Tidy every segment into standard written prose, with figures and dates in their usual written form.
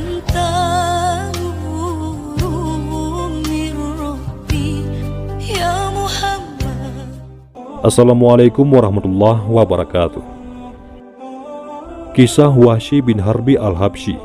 أنت نور من ربي يا محمد. Assalamualaikum warahmatullahi wabarakatuh. Kisah Wahsy bin Harbi al-Habsyi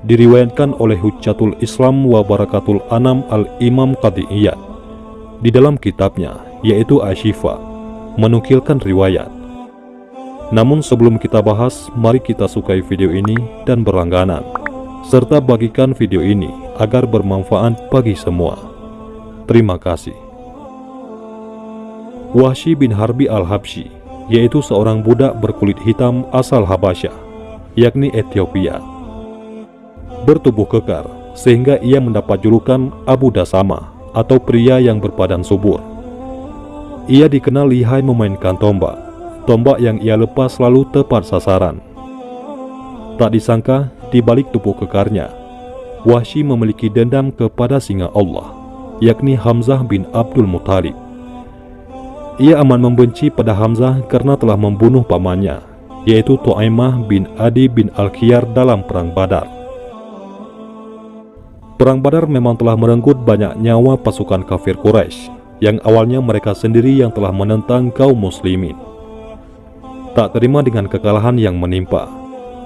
diriwayatkan oleh Hujjatul Islam wa Barakatul Anam al-Imam Qadhi Iyad di dalam kitabnya, yaitu Asy-Syifa, menukilkan riwayat. Namun sebelum kita bahas, mari kita sukai video ini dan berlangganan, serta bagikan video ini agar bermanfaat bagi semua. Terima kasih. Wahsy bin Harbi al-Habsyi, yaitu seorang budak berkulit hitam asal Habasyah, yakni Ethiopia. Bertubuh kekar, sehingga ia mendapat julukan Abu Dasama atau pria yang berbadan subur. Ia dikenal lihai memainkan tombak. Tombak yang ia lepas selalu tepat sasaran. Tak disangka, di balik tubuh kekarnya, Wahsy memiliki dendam kepada singa Allah, yakni Hamzah bin Abdul Muthalib. Ia amat membenci pada Hamzah karena telah membunuh pamannya, yaitu Tu'aimah bin Adi bin Al-Khiyar dalam Perang Badar. Perang Badar memang telah merenggut banyak nyawa pasukan kafir Quraisy, yang awalnya mereka sendiri yang telah menentang kaum muslimin. Tak terima dengan kekalahan yang menimpa,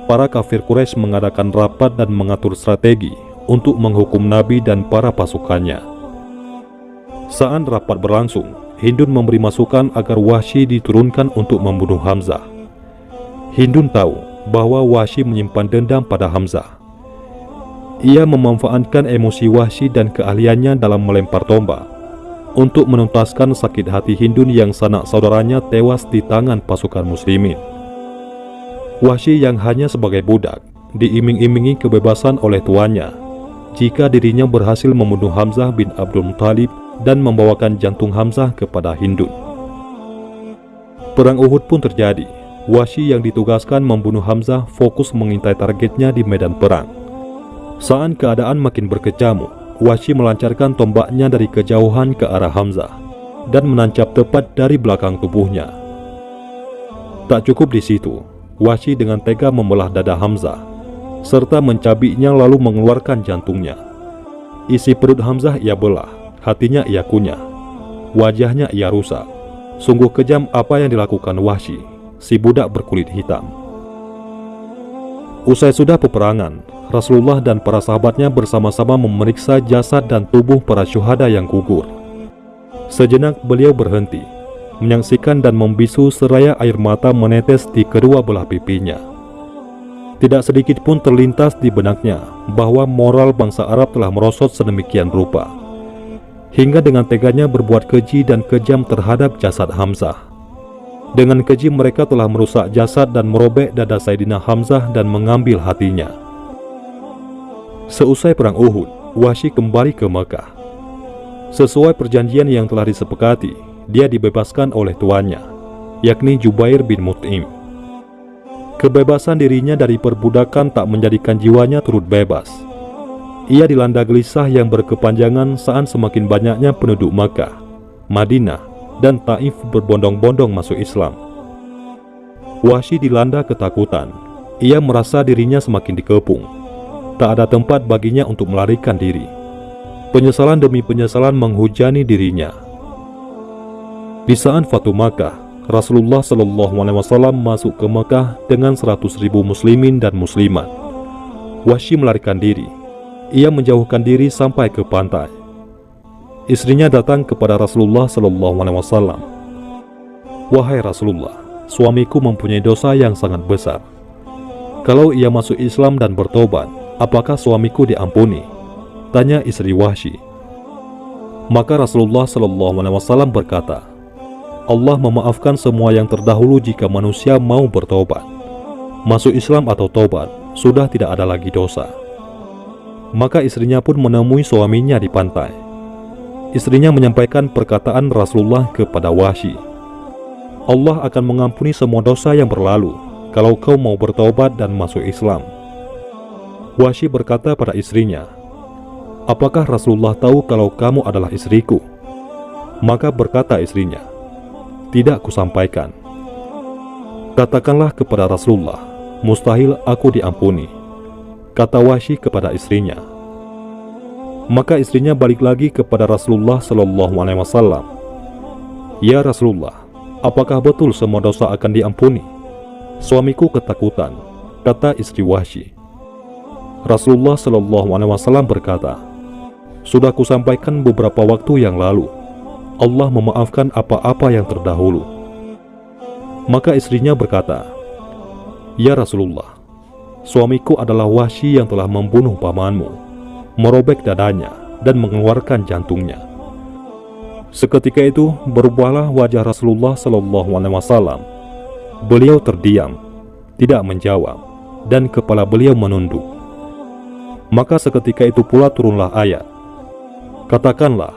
para kafir Quraisy mengadakan rapat dan mengatur strategi untuk menghukum Nabi dan para pasukannya. Saat rapat berlangsung, Hindun memberi masukan agar Wahsy diturunkan untuk membunuh Hamzah. Hindun tahu bahwa Wahsy menyimpan dendam pada Hamzah. Ia memanfaatkan emosi Wahsy dan keahliannya dalam melempar tombak untuk menuntaskan sakit hati Hindun yang sanak saudaranya tewas di tangan pasukan muslimin. Wahsy yang hanya sebagai budak diiming-imingi kebebasan oleh tuannya jika dirinya berhasil membunuh Hamzah bin Abdul Muthalib dan membawakan jantung Hamzah kepada Hindun. Perang Uhud pun terjadi. Wahsy yang ditugaskan membunuh Hamzah fokus mengintai targetnya di medan perang. Saat keadaan makin berkecamuk, Wahsy melancarkan tombaknya dari kejauhan ke arah Hamzah dan menancap tepat dari belakang tubuhnya. Tak cukup di situ, Wahsy dengan tega membelah dada Hamzah serta mencabiknya lalu mengeluarkan jantungnya. Isi perut Hamzah ia belah, hatinya ia kunyah, wajahnya ia rusak. Sungguh kejam apa yang dilakukan Wahsy, si budak berkulit hitam. Usai sudah peperangan, Rasulullah dan para sahabatnya bersama-sama memeriksa jasad dan tubuh para syuhada yang gugur. Sejenak beliau berhenti, menyaksikan dan membisu seraya air mata menetes di kedua belah pipinya. Tidak sedikit pun terlintas di benaknya bahwa moral bangsa Arab telah merosot sedemikian rupa, hingga dengan teganya berbuat keji dan kejam terhadap jasad Hamzah. Dengan keji mereka telah merusak jasad dan merobek dada Sayyidina Hamzah dan mengambil hatinya. Seusai perang Uhud, Wahsy kembali ke Mekah. Sesuai perjanjian yang telah disepakati, dia dibebaskan oleh tuannya, yakni Jubair bin Mut'im. Kebebasan dirinya dari perbudakan tak menjadikan jiwanya turut bebas. Ia dilanda gelisah yang berkepanjangan saat semakin banyaknya penduduk Mekah, Madinah, dan Taif berbondong-bondong masuk Islam. Wahsy dilanda ketakutan. Ia merasa dirinya semakin dikepung. Tak ada tempat baginya untuk melarikan diri. Penyesalan demi penyesalan menghujani dirinya. Di saat Fatu Makkah, Rasulullah SAW masuk ke Mekah dengan 100.000 muslimin dan muslimat. Wahsy melarikan diri. Ia menjauhkan diri sampai ke pantai. Istrinya datang kepada Rasulullah SAW. "Wahai Rasulullah, suamiku mempunyai dosa yang sangat besar. Kalau ia masuk Islam dan bertobat, apakah suamiku diampuni?" tanya istri Wahsy. Maka Rasulullah SAW berkata, "Allah memaafkan semua yang terdahulu jika manusia mau bertobat. Masuk Islam atau tobat, sudah tidak ada lagi dosa." Maka istrinya pun menemui suaminya di pantai. Istrinya menyampaikan perkataan Rasulullah kepada Wahsy, "Allah akan mengampuni semua dosa yang berlalu kalau kau mau bertobat dan masuk Islam." Wahsy berkata pada istrinya, "Apakah Rasulullah tahu kalau kamu adalah istriku?" Maka berkata istrinya, "Tidak kusampaikan." "Katakanlah kepada Rasulullah, mustahil aku diampuni. kata Wahsy kepada istrinya. Maka istrinya balik lagi kepada Rasulullah SAW. Ya Rasulullah, apakah betul semua dosa akan diampuni? Suamiku ketakutan, kata istri Wahsy. Rasulullah SAW berkata, sudah kusampaikan beberapa waktu yang lalu, Allah memaafkan apa-apa yang terdahulu. Maka istrinya berkata, ya Rasulullah, suamiku adalah Wahsy yang telah membunuh pamanmu, merobek dadanya, dan mengeluarkan jantungnya. Seketika itu berubahlah wajah Rasulullah SAW. Beliau terdiam, tidak menjawab, dan kepala beliau menunduk. Maka seketika itu pula turunlah ayat, katakanlah,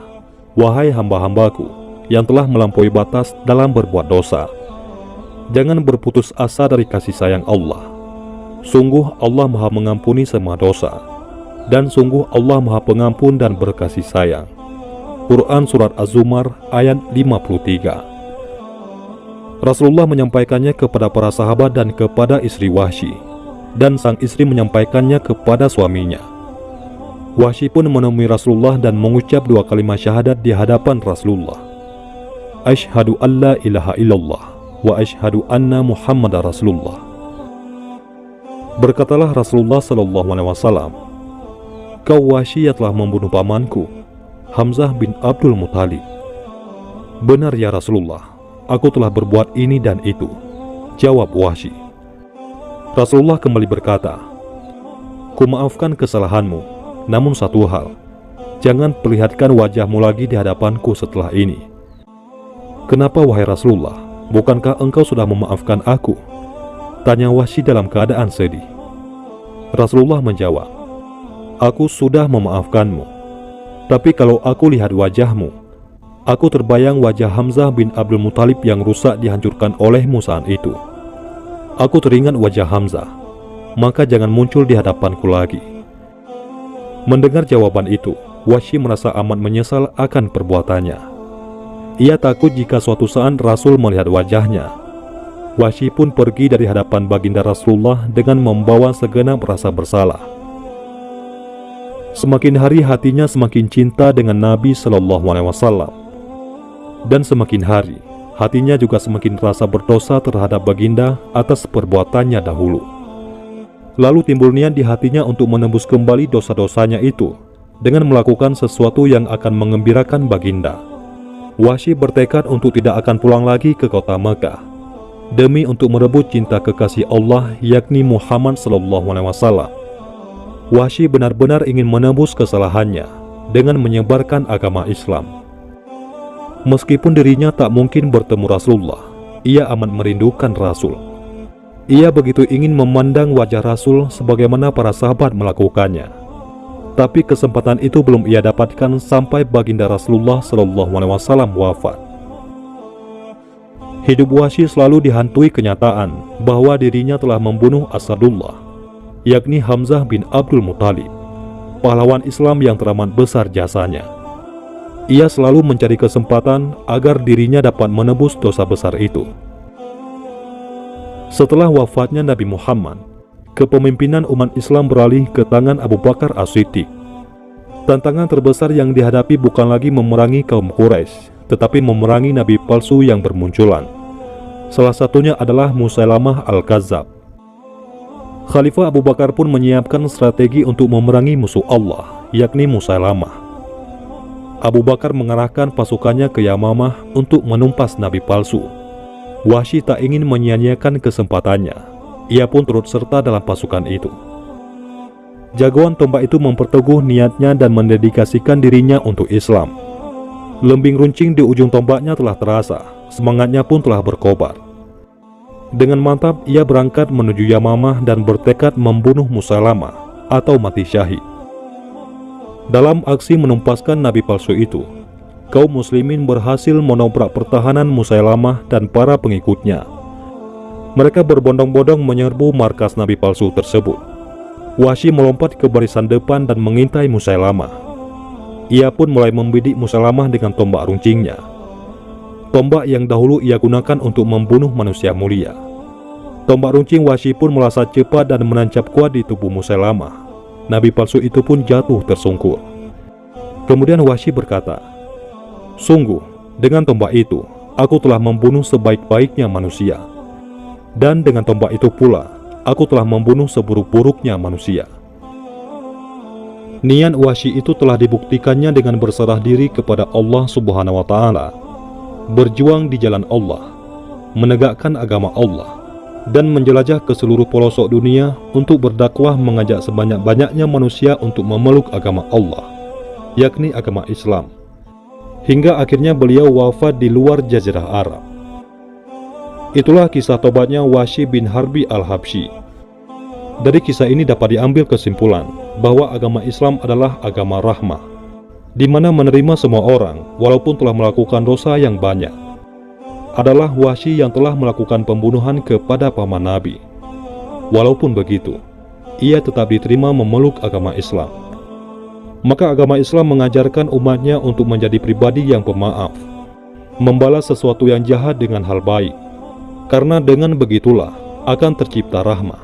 wahai hamba-hambaku yang telah melampaui batas dalam berbuat dosa, jangan berputus asa dari kasih sayang Allah. Sungguh Allah Maha mengampuni semua dosa, dan sungguh Allah Maha Pengampun dan berkasih sayang. Quran Surat Az-Zumar ayat 53. Rasulullah menyampaikannya kepada para sahabat dan kepada istri Wahsy, dan sang istri menyampaikannya kepada suaminya. Wahsy pun menemui Rasulullah dan mengucap 2 kalimat syahadat di hadapan Rasulullah. Asyhadu an la ilaha illallah wa asyhadu anna Muhammadar Rasulullah. Berkatalah Rasulullah SAW, kau Wahsy yang telah membunuh pamanku, Hamzah bin Abdul Muthalib. Benar ya Rasulullah, aku telah berbuat ini dan itu, jawab Wahsy. Rasulullah kembali berkata, ku maafkan kesalahanmu, namun satu hal, jangan perlihatkan wajahmu lagi di hadapanku setelah ini. Kenapa wahai Rasulullah, bukankah engkau sudah memaafkan aku? Tanya Wahsy dalam keadaan sedih. Rasulullah menjawab, aku sudah memaafkanmu, tapi kalau aku lihat wajahmu, aku terbayang wajah Hamzah bin Abdul Muthalib yang rusak dihancurkan olehmu saat itu. Aku teringat wajah Hamzah, maka jangan muncul di hadapanku lagi. Mendengar jawaban itu, Wahsy merasa amat menyesal akan perbuatannya. Ia takut jika suatu saat Rasul melihat wajahnya. Wahsy pun pergi dari hadapan baginda Rasulullah dengan membawa segenap rasa bersalah. Semakin hari hatinya semakin cinta dengan Nabi SAW, dan semakin hari hatinya juga semakin rasa berdosa terhadap baginda atas perbuatannya dahulu. Lalu timbul niat di hatinya untuk menembus kembali dosa-dosanya itu dengan melakukan sesuatu yang akan mengembirakan baginda. Wahsy bertekad untuk tidak akan pulang lagi ke kota Mekah demi untuk merebut cinta kekasih Allah, yakni Muhammad SAW. Wahsy benar-benar ingin menembus kesalahannya dengan menyebarkan agama Islam. Meskipun dirinya tak mungkin bertemu Rasulullah, ia amat merindukan Rasul. Ia begitu ingin memandang wajah Rasul sebagaimana para sahabat melakukannya. Tapi kesempatan itu belum ia dapatkan sampai baginda Rasulullah SAW wafat. Hidup Wahsy selalu dihantui kenyataan bahwa dirinya telah membunuh Asadullah, yakni Hamzah bin Abdul Muthalib, pahlawan Islam yang teramat besar jasanya. Ia selalu mencari kesempatan agar dirinya dapat menebus dosa besar itu. Setelah wafatnya Nabi Muhammad, kepemimpinan umat Islam beralih ke tangan Abu Bakar As-Siddiq. Tantangan terbesar yang dihadapi bukan lagi memerangi kaum Quraisy, tetapi memerangi nabi palsu yang bermunculan. Salah satunya adalah Musailamah Al-Kadzab. Khalifah Abu Bakar pun menyiapkan strategi untuk memerangi musuh Allah, yakni Musailamah. Abu Bakar mengarahkan pasukannya ke Yamamah untuk menumpas nabi palsu. Wahsy tak ingin menyia-nyiakan kesempatannya. Ia pun turut serta dalam pasukan itu. Jagoan tombak itu memperteguh niatnya dan mendedikasikan dirinya untuk Islam. Lembing runcing di ujung tombaknya telah terasa, semangatnya pun telah berkobar. Dengan mantap ia berangkat menuju Yamamah dan bertekad membunuh Musailamah atau mati syahid. Dalam aksi menumpaskan nabi palsu itu, kaum muslimin berhasil menobrak pertahanan Musailamah dan para pengikutnya. Mereka berbondong-bondong menyerbu markas nabi palsu tersebut. Wahsy melompat ke barisan depan dan mengintai Musailamah. Ia pun mulai membidik Musailamah dengan tombak runcingnya, tombak yang dahulu ia gunakan untuk membunuh manusia mulia. Tombak runcing Wahsy pun melesat cepat dan menancap kuat di tubuh Musailamah, nabi palsu itu pun jatuh tersungkur. Kemudian Wahsy berkata, "Sungguh, dengan tombak itu, aku telah membunuh sebaik-baiknya manusia. Dan dengan tombak itu pula, aku telah membunuh seburuk-buruknya manusia." Niat Wahsy itu telah dibuktikannya dengan berserah diri kepada Allah Subhanahu wa Ta'ala, berjuang di jalan Allah, menegakkan agama Allah, dan menjelajah ke seluruh pelosok dunia untuk berdakwah mengajak sebanyak-banyaknya manusia untuk memeluk agama Allah, yakni agama Islam, hingga akhirnya beliau wafat di luar Jazirah Arab. Itulah kisah tobatnya Wahsy bin Harbi al-Habsyi. Dari kisah ini dapat diambil kesimpulan bahwa agama Islam adalah agama rahmah, di mana menerima semua orang walaupun telah melakukan dosa yang banyak. Adalah Wahsy yang telah melakukan pembunuhan kepada paman Nabi. Walaupun begitu, ia tetap diterima memeluk agama Islam. Maka agama Islam mengajarkan umatnya untuk menjadi pribadi yang pemaaf, membalas sesuatu yang jahat dengan hal baik, karena dengan begitulah akan tercipta rahmah,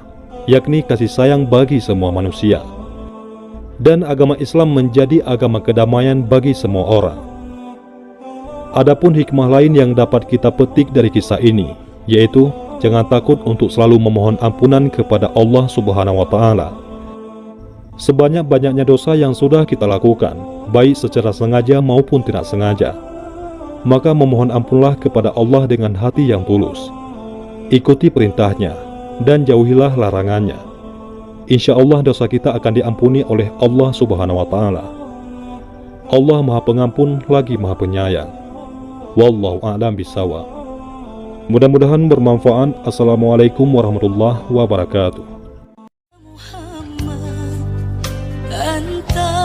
yakni kasih sayang bagi semua manusia. Dan agama Islam menjadi agama kedamaian bagi semua orang. Adapun hikmah lain yang dapat kita petik dari kisah ini, yaitu jangan takut untuk selalu memohon ampunan kepada Allah Subhanahu wa Ta'ala. Sebanyak-banyaknya dosa yang sudah kita lakukan, baik secara sengaja maupun tidak sengaja, maka memohon ampunlah kepada Allah dengan hati yang tulus. Ikuti perintahnya dan jauhilah larangannya. Insya Allah dosa kita akan diampuni oleh Allah Subhanahu wa Ta'ala. Allah Maha Pengampun lagi Maha Penyayang. Wallahu a'lam bishawab. Mudah-mudahan bermanfaat. Assalamualaikum warahmatullahi wabarakatuh. Muhammad, anta